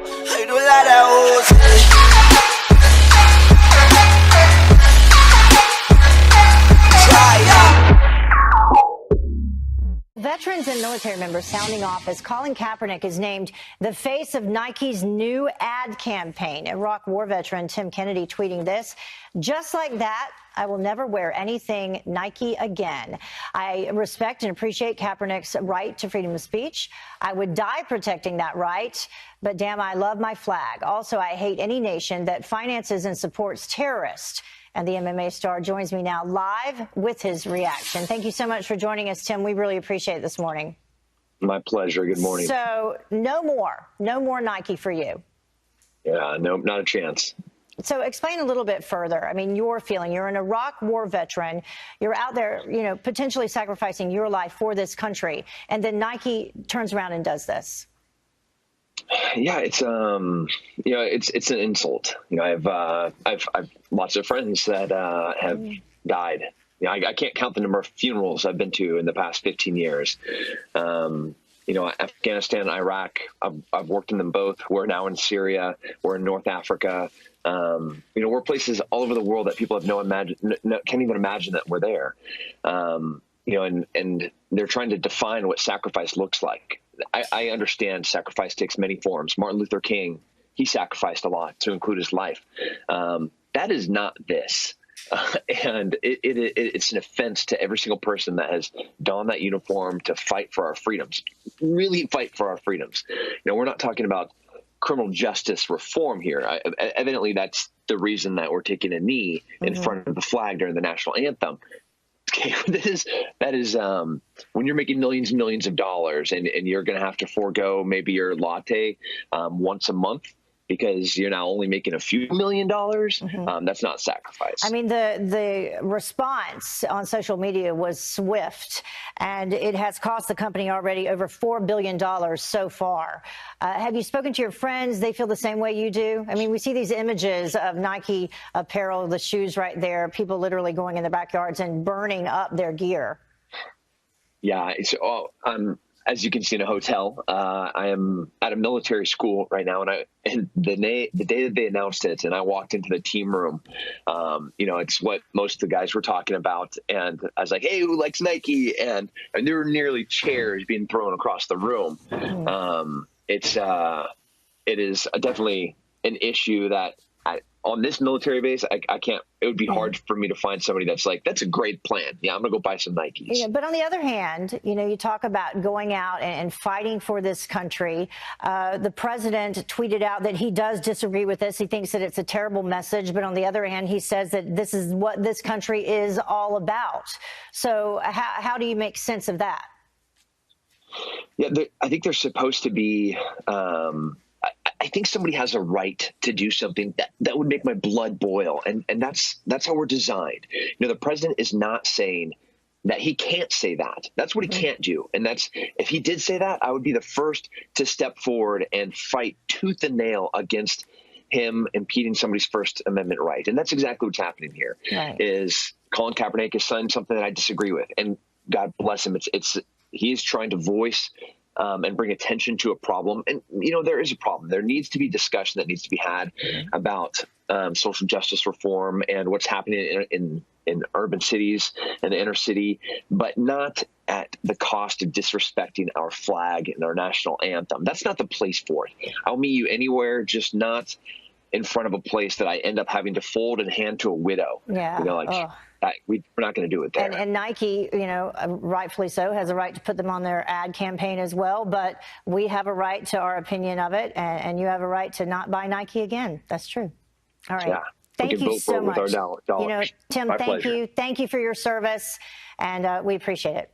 I do a lot of Veterans and military members sounding off as Colin Kaepernick is named the face of Nike's new ad campaign. Iraq war veteran Tim Kennedy tweeting this: "Just like that, I will never wear anything Nike again. I respect and appreciate Kaepernick's right to freedom of speech. I would die protecting that right, but damn, I love my flag. Also, I hate any nation that finances and supports terrorists." And the MMA star joins me now live with his reaction. Thank you so much for joining us, Tim. We really appreciate it this morning. My pleasure. Good morning. So no more Nike for you. Yeah, no, not a chance. So explain a little bit further. I mean, your feeling. You're an Iraq war veteran. You're out there, potentially sacrificing your life for this country. And then Nike turns around and does this. Yeah, it's it's an insult. I've lots of friends that have died. I can't count the number of funerals I've been to in the past 15 years. Afghanistan, Iraq, I've worked in them both. We're now in Syria. We're in North Africa. We're places all over the world that people have can't even imagine that we're there. And they're trying to define what sacrifice looks like. I understand sacrifice takes many forms. Martin Luther King, he sacrificed a lot to include his life. That is not this. And it's an offense to every single person that has donned that uniform to fight for our freedoms, really fight for our freedoms. We're not talking about criminal justice reform here. Evidently, that's the reason that we're taking a knee in front of the flag during the national anthem. Okay, that is when you're making millions and millions of dollars and you're going to have to forego maybe your latte once a month because you're now only making a few $1 million. That's not sacrifice. I mean, the response on social media was swift, and it has cost the company already over $4 billion so far. Have you spoken to your friends? They feel the same way you do? I mean, we see these images of Nike apparel, the shoes right there, people literally going in their backyards and burning up their gear. Yeah, it's as you can see in a hotel. I am at a military school right now, and the day that they announced it, and I walked into the team room. It's what most of the guys were talking about, and I was like, "Hey, who likes Nike?" And there were nearly chairs being thrown across the room. It is definitely an issue that on this military base, I can't. It would be hard for me to find somebody that's like, that's a great plan. Yeah, I'm gonna go buy some Nikes. Yeah, but on the other hand, you talk about going out and fighting for this country. The president tweeted out that he does disagree with this. He thinks that it's a terrible message. But on the other hand, he says that this is what this country is all about. So how do you make sense of that? Yeah, I think they're supposed to be. I think somebody has a right to do something that would make my blood boil. And that's how we're designed. The president is not saying that he can't say that. That's what he can't do. And if he did say that, I would be the first to step forward and fight tooth and nail against him impeding somebody's First Amendment right. And that's exactly what's happening here. Is Colin Kaepernick has signed something that I disagree with. And God bless him. He is trying to voice and bring attention to a problem. And, there is a problem. There needs to be discussion that needs to be had about social justice reform and what's happening in urban cities and the inner city, but not at the cost of disrespecting our flag and our national anthem. That's not the place for it. I'll meet you anywhere, just not in front of a place that I end up having to fold and hand to a widow. Yeah. We're not going to do it there. And Nike, rightfully so, has a right to put them on their ad campaign as well. But we have a right to our opinion of it, and you have a right to not buy Nike again. That's true. All right. Yeah. Thank you so much. With our dollars. Tim, My thank pleasure. you. Thank you for your service, and we appreciate it.